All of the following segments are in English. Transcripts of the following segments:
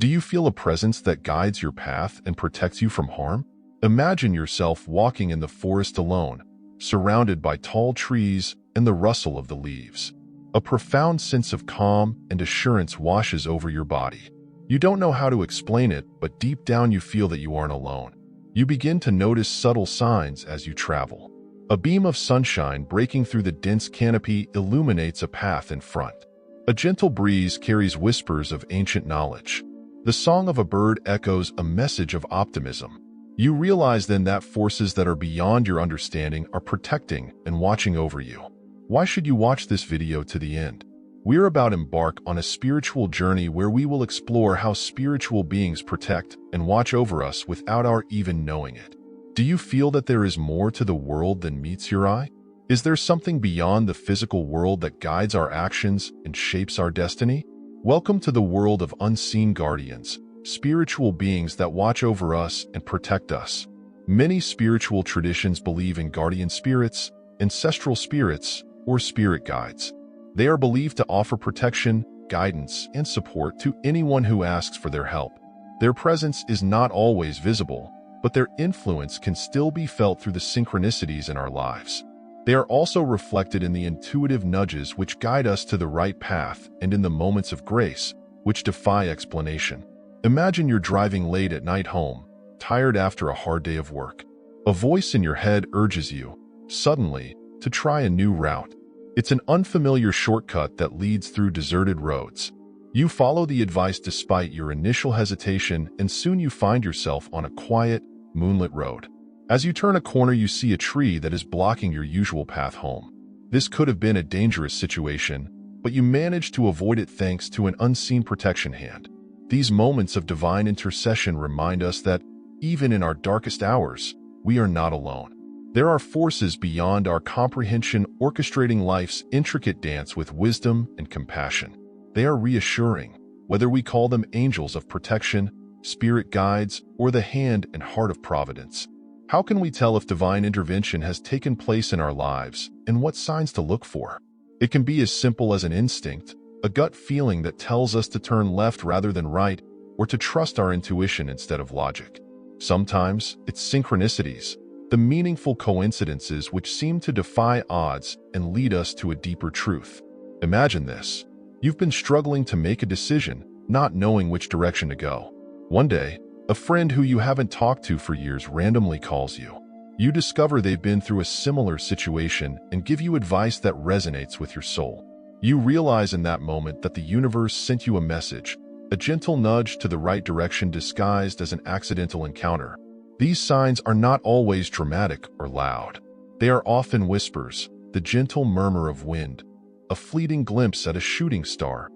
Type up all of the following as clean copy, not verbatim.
Do you feel a presence that guides your path and protects you from harm? Imagine yourself walking in the forest alone, surrounded by tall trees and the rustle of the leaves. A profound sense of calm and assurance washes over your body. You don't know how to explain it, but deep down you feel that you aren't alone. You begin to notice subtle signs as you travel. A beam of sunshine breaking through the dense canopy illuminates a path in front. A gentle breeze carries whispers of ancient knowledge. The song of a bird echoes a message of optimism. You realize then that forces that are beyond your understanding are protecting and watching over you. Why should you watch this video to the end? We're about to embark on a spiritual journey where we will explore how spiritual beings protect and watch over us without our even knowing it. Do you feel that there is more to the world than meets your eye? Is there something beyond the physical world that guides our actions and shapes our destiny? Welcome to the world of unseen guardians, spiritual beings that watch over us and protect us. Many spiritual traditions believe in guardian spirits, ancestral spirits, or spirit guides. They are believed to offer protection, guidance, and support to anyone who asks for their help. Their presence is not always visible, but their influence can still be felt through the synchronicities in our lives. They are also reflected in the intuitive nudges which guide us to the right path and in the moments of grace, which defy explanation. Imagine you're driving late at night home, tired after a hard day of work. A voice in your head urges you, suddenly, to try a new route. It's an unfamiliar shortcut that leads through deserted roads. You follow the advice despite your initial hesitation, and soon you find yourself on a quiet, moonlit road. As you turn a corner, you see a tree that is blocking your usual path home. This could have been a dangerous situation, but you manage to avoid it thanks to an unseen protection hand. These moments of divine intercession remind us that, even in our darkest hours, we are not alone. There are forces beyond our comprehension orchestrating life's intricate dance with wisdom and compassion. They are reassuring, whether we call them angels of protection, spirit guides, or the hand and heart of providence. How can we tell if divine intervention has taken place in our lives and what signs to look for? It can be as simple as an instinct, a gut feeling that tells us to turn left rather than right, or to trust our intuition instead of logic. Sometimes it's synchronicities, the meaningful coincidences which seem to defy odds and lead us to a deeper truth. Imagine this. You've been struggling to make a decision, not knowing which direction to go. One day, a friend who you haven't talked to for years randomly calls you. You discover they've been through a similar situation and give you advice that resonates with your soul. You realize in that moment that the universe sent you a message, a gentle nudge to the right direction disguised as an accidental encounter. These signs are not always dramatic or loud. They are often whispers, the gentle murmur of wind, a fleeting glimpse at a shooting star,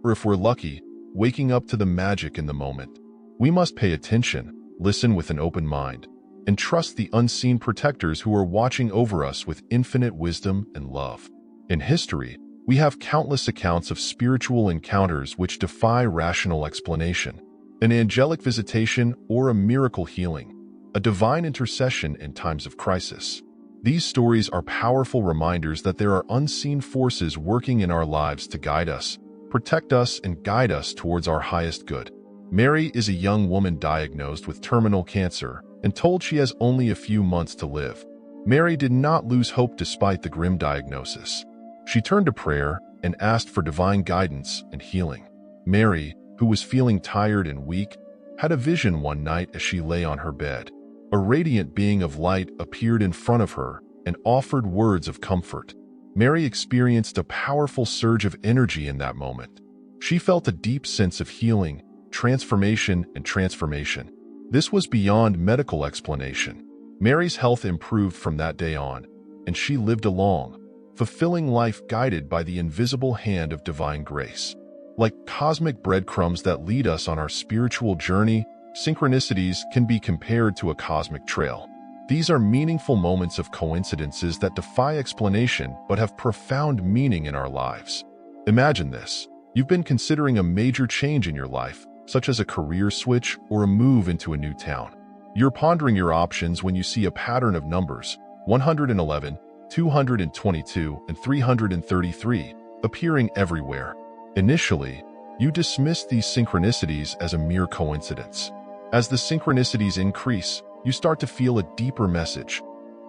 or if we're lucky, waking up to the magic in the moment. We must pay attention, listen with an open mind, and trust the unseen protectors who are watching over us with infinite wisdom and love. In history, we have countless accounts of spiritual encounters which defy rational explanation. An angelic visitation or a miracle healing, a divine intercession in times of crisis. These stories are powerful reminders that there are unseen forces working in our lives to guide us, protect us, and guide us towards our highest good. Mary is a young woman diagnosed with terminal cancer and told she has only a few months to live. Mary did not lose hope despite the grim diagnosis. She turned to prayer and asked for divine guidance and healing. Mary, who was feeling tired and weak, had a vision one night as she lay on her bed. A radiant being of light appeared in front of her and offered words of comfort. Mary experienced a powerful surge of energy in that moment. She felt a deep sense of healing, transformation, and transformation. This was beyond medical explanation. Mary's health improved from that day on, and she lived a long, fulfilling life guided by the invisible hand of divine grace. Like cosmic breadcrumbs that lead us on our spiritual journey, synchronicities can be compared to a cosmic trail. These are meaningful moments of coincidences that defy explanation but have profound meaning in our lives. Imagine this. You've been considering a major change in your life, such as a career switch or a move into a new town. You're pondering your options when you see a pattern of numbers, 111, 222, and 333, appearing everywhere. Initially, You dismiss these synchronicities as a mere coincidence. As the synchronicities increase, you start to feel a deeper message,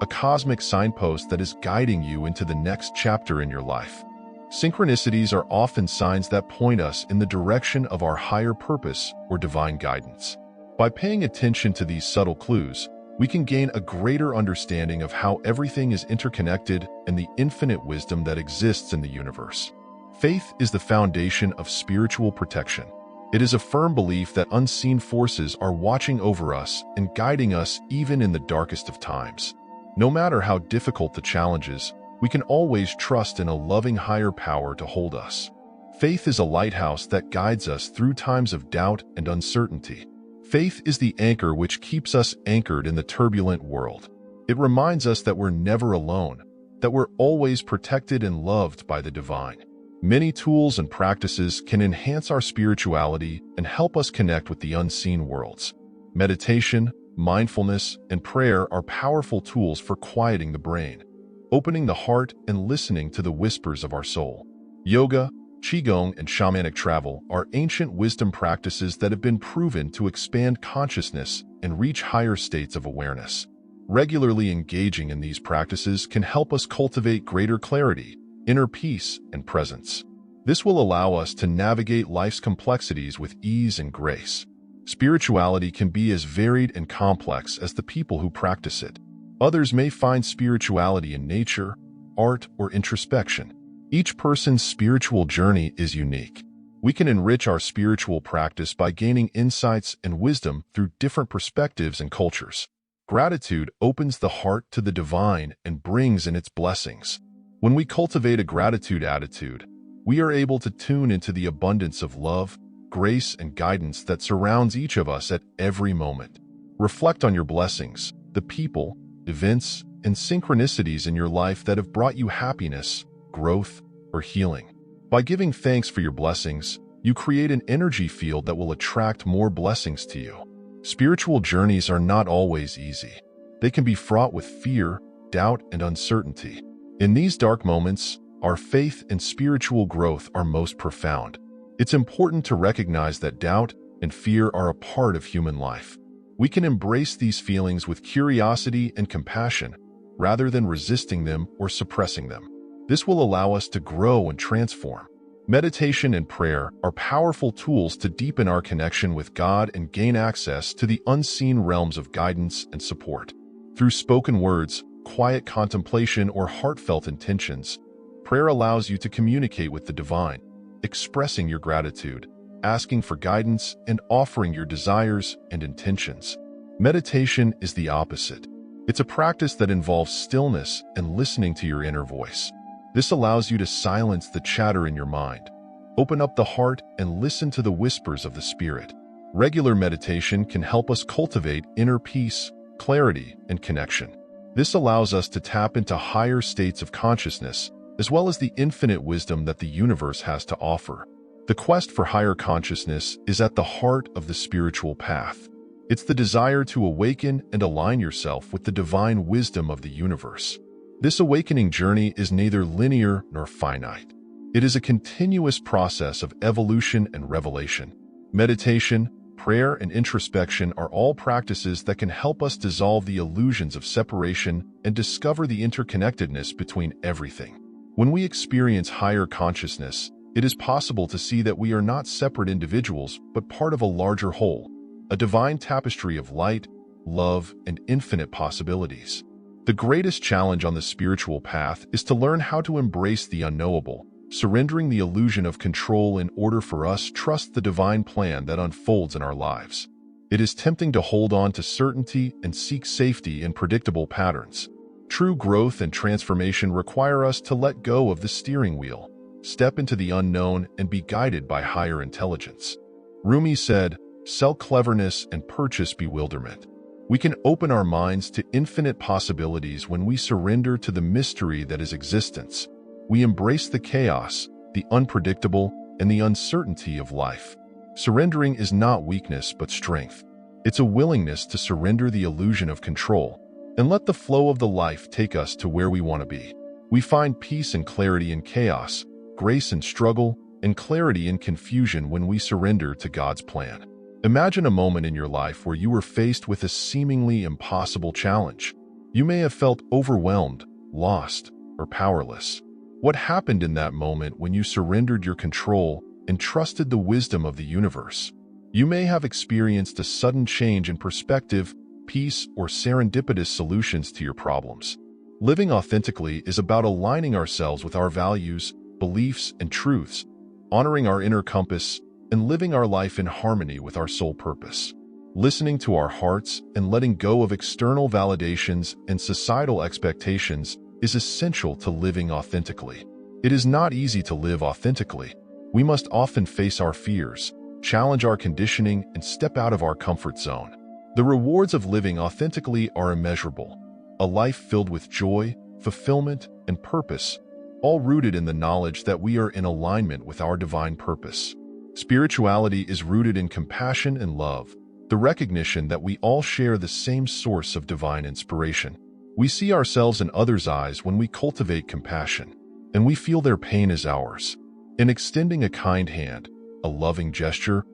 a cosmic signpost that is guiding you into the next chapter in your life. Synchronicities are often signs that point us in the direction of our higher purpose or divine guidance. By paying attention to these subtle clues, we can gain a greater understanding of how everything is interconnected and the infinite wisdom that exists in the universe. Faith is the foundation of spiritual protection. It is a firm belief that unseen forces are watching over us and guiding us even in the darkest of times. No matter how difficult the challenges, we can always trust in a loving higher power to hold us. Faith is a lighthouse that guides us through times of doubt and uncertainty. Faith is the anchor which keeps us anchored in the turbulent world. It reminds us that we're never alone, that we're always protected and loved by the divine. Many tools and practices can enhance our spirituality and help us connect with the unseen worlds. Meditation, mindfulness, and prayer are powerful tools for quieting the brain, opening the heart, and listening to the whispers of our soul. Yoga, Qigong, and shamanic travel are ancient wisdom practices that have been proven to expand consciousness and reach higher states of awareness. Regularly engaging in these practices can help us cultivate greater clarity, inner peace, and presence. This will allow us to navigate life's complexities with ease and grace. Spirituality can be as varied and complex as the people who practice it. Others may find spirituality in nature, art, or introspection. Each person's spiritual journey is unique. We can enrich our spiritual practice by gaining insights and wisdom through different perspectives and cultures. Gratitude opens the heart to the divine and brings in its blessings. When we cultivate a gratitude attitude, we are able to tune into the abundance of love, grace, and guidance that surrounds each of us at every moment. Reflect on your blessings, the people, events, and synchronicities in your life that have brought you happiness, growth, or healing. By giving thanks for your blessings, you create an energy field that will attract more blessings to you. Spiritual journeys are not always easy. They can be fraught with fear, doubt, and uncertainty. In these dark moments, our faith and spiritual growth are most profound. It's important to recognize that doubt and fear are a part of human life. We can embrace these feelings with curiosity and compassion, rather than resisting them or suppressing them. This will allow us to grow and transform. Meditation and prayer are powerful tools to deepen our connection with God and gain access to the unseen realms of guidance and support. Through spoken words, quiet contemplation, or heartfelt intentions, prayer allows you to communicate with the divine, expressing your gratitude, asking for guidance, and offering your desires and intentions. Meditation is the opposite. It's a practice that involves stillness and listening to your inner voice. This allows you to silence the chatter in your mind, open up the heart, and listen to the whispers of the spirit. Regular meditation can help us cultivate inner peace, clarity, and connection. This allows us to tap into higher states of consciousness, as well as the infinite wisdom that the universe has to offer. The quest for higher consciousness is at the heart of the spiritual path. It's the desire to awaken and align yourself with the divine wisdom of the universe. This awakening journey is neither linear nor finite. It is a continuous process of evolution and revelation. Meditation, prayer, and introspection are all practices that can help us dissolve the illusions of separation and discover the interconnectedness between everything. When we experience higher consciousness, it is possible to see that we are not separate individuals, but part of a larger whole, a divine tapestry of light, love, and infinite possibilities. The greatest challenge on the spiritual path is to learn how to embrace the unknowable, surrendering the illusion of control in order for us to trust the divine plan that unfolds in our lives. It is tempting to hold on to certainty and seek safety in predictable patterns. True growth and transformation require us to let go of the steering wheel, step into the unknown, and be guided by higher intelligence. Rumi said, "Sell cleverness and purchase bewilderment." We can open our minds to infinite possibilities when we surrender to the mystery that is existence. We embrace the chaos, the unpredictable, and the uncertainty of life. Surrendering is not weakness but strength. It's a willingness to surrender the illusion of control and let the flow of the life take us to where we want to be. We find peace and clarity in chaos, grace in struggle, and clarity in confusion when we surrender to God's plan. Imagine a moment in your life where you were faced with a seemingly impossible challenge. You may have felt overwhelmed, lost, or powerless. What happened in that moment when you surrendered your control and trusted the wisdom of the universe? You may have experienced a sudden change in perspective, peace, or serendipitous solutions to your problems. Living authentically is about aligning ourselves with our values, beliefs, and truths, honoring our inner compass, and living our life in harmony with our soul purpose. Listening to our hearts and letting go of external validations and societal expectations is essential to living authentically. It is not easy to live authentically. We must often face our fears, challenge our conditioning, and step out of our comfort zone. The rewards of living authentically are immeasurable. A life filled with joy, fulfillment, and purpose, all rooted in the knowledge that we are in alignment with our divine purpose. Spirituality is rooted in compassion and love, the recognition that we all share the same source of divine inspiration. We see ourselves in others' eyes when we cultivate compassion, and we feel their pain as ours. In extending a kind hand, a loving gesture,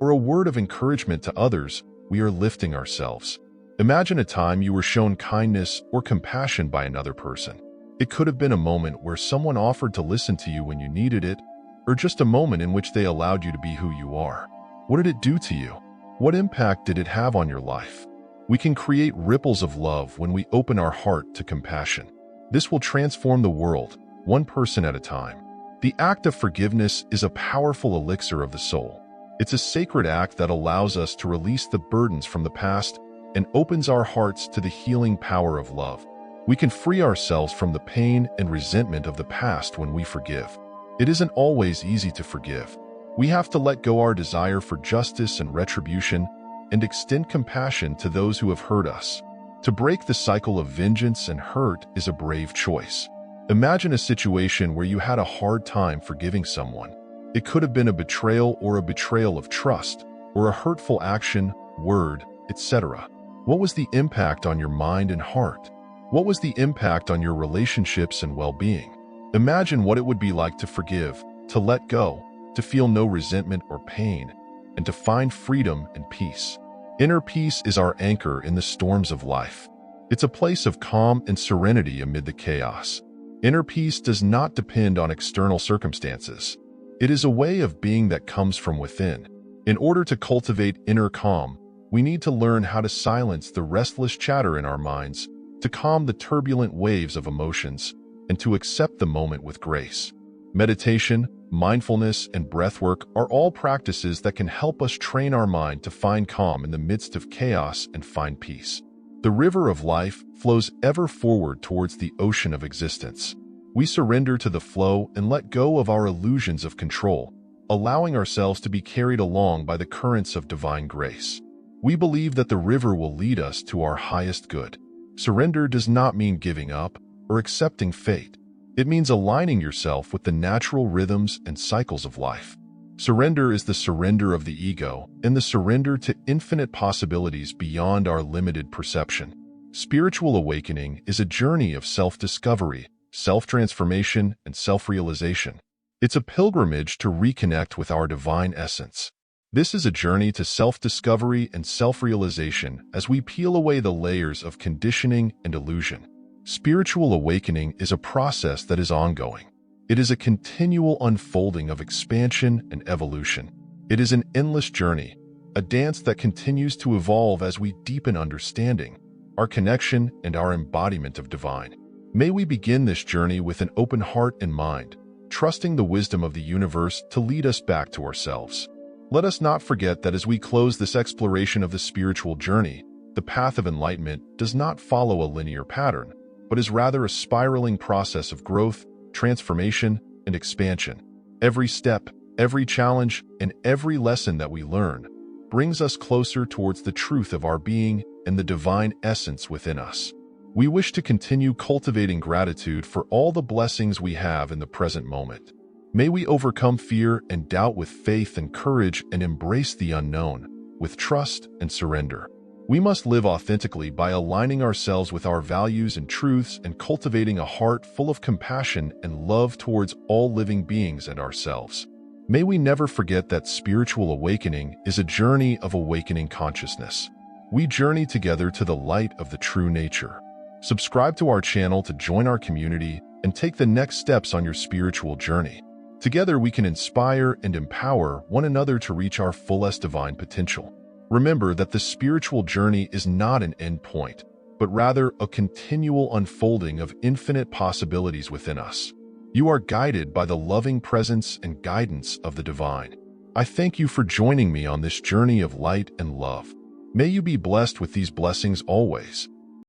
or a word of encouragement to others, we are lifting ourselves. Imagine a time you were shown kindness or compassion by another person. It could have been a moment where someone offered to listen to you when you needed it, or just a moment in which they allowed you to be who you are. What did it do to you? What impact did it have on your life? We can create ripples of love when we open our heart to compassion. This will transform the world, one person at a time. The act of forgiveness is a powerful elixir of the soul. It's a sacred act that allows us to release the burdens from the past and opens our hearts to the healing power of love. We can free ourselves from the pain and resentment of the past when we forgive. It isn't always easy to forgive. We have to let go our desire for justice and retribution and extend compassion to those who have hurt us. To break the cycle of vengeance and hurt is a brave choice. Imagine a situation where you had a hard time forgiving someone. It could have been a betrayal or a betrayal of trust, or a hurtful action, word, etc. What was the impact on your mind and heart? What was the impact on your relationships and well-being? Imagine what it would be like to forgive, to let go, to feel no resentment or pain, and to find freedom and peace. Inner peace is our anchor in the storms of life. It's a place of calm and serenity amid the chaos. Inner peace does not depend on external circumstances. It is a way of being that comes from within. In order to cultivate inner calm, we need to learn how to silence the restless chatter in our minds, to calm the turbulent waves of emotions, and to accept the moment with grace. Meditation, mindfulness, and breathwork are all practices that can help us train our mind to find calm in the midst of chaos and find peace. The river of life flows ever forward towards the ocean of existence. We surrender to the flow and let go of our illusions of control, allowing ourselves to be carried along by the currents of divine grace. We believe that the river will lead us to our highest good. Surrender does not mean giving up or accepting fate. It means aligning yourself with the natural rhythms and cycles of life. Surrender is the surrender of the ego and the surrender to infinite possibilities beyond our limited perception. Spiritual awakening is a journey of self-discovery, self-transformation, and self-realization. It's a pilgrimage to reconnect with our divine essence. This is a journey to self-discovery and self-realization as we peel away the layers of conditioning and illusion. Spiritual awakening is a process that is ongoing. It is a continual unfolding of expansion and evolution. It is an endless journey, a dance that continues to evolve as we deepen understanding, our connection, and our embodiment of divine. May we begin this journey with an open heart and mind, trusting the wisdom of the universe to lead us back to ourselves. Let us not forget that as we close this exploration of the spiritual journey, the path of enlightenment does not follow a linear pattern, but is rather a spiraling process of growth, transformation, and expansion. Every step, every challenge, and every lesson that we learn brings us closer towards the truth of our being and the divine essence within us. We wish to continue cultivating gratitude for all the blessings we have in the present moment. May we overcome fear and doubt with faith and courage and embrace the unknown with trust and surrender. We must live authentically by aligning ourselves with our values and truths and cultivating a heart full of compassion and love towards all living beings and ourselves. May we never forget that spiritual awakening is a journey of awakening consciousness. We journey together to the light of the true nature. Subscribe to our channel to join our community and take the next steps on your spiritual journey. Together we can inspire and empower one another to reach our fullest divine potential. Remember that the spiritual journey is not an end point, but rather a continual unfolding of infinite possibilities within us. You are guided by the loving presence and guidance of the divine. I thank you for joining me on this journey of light and love. May you be blessed with these blessings always.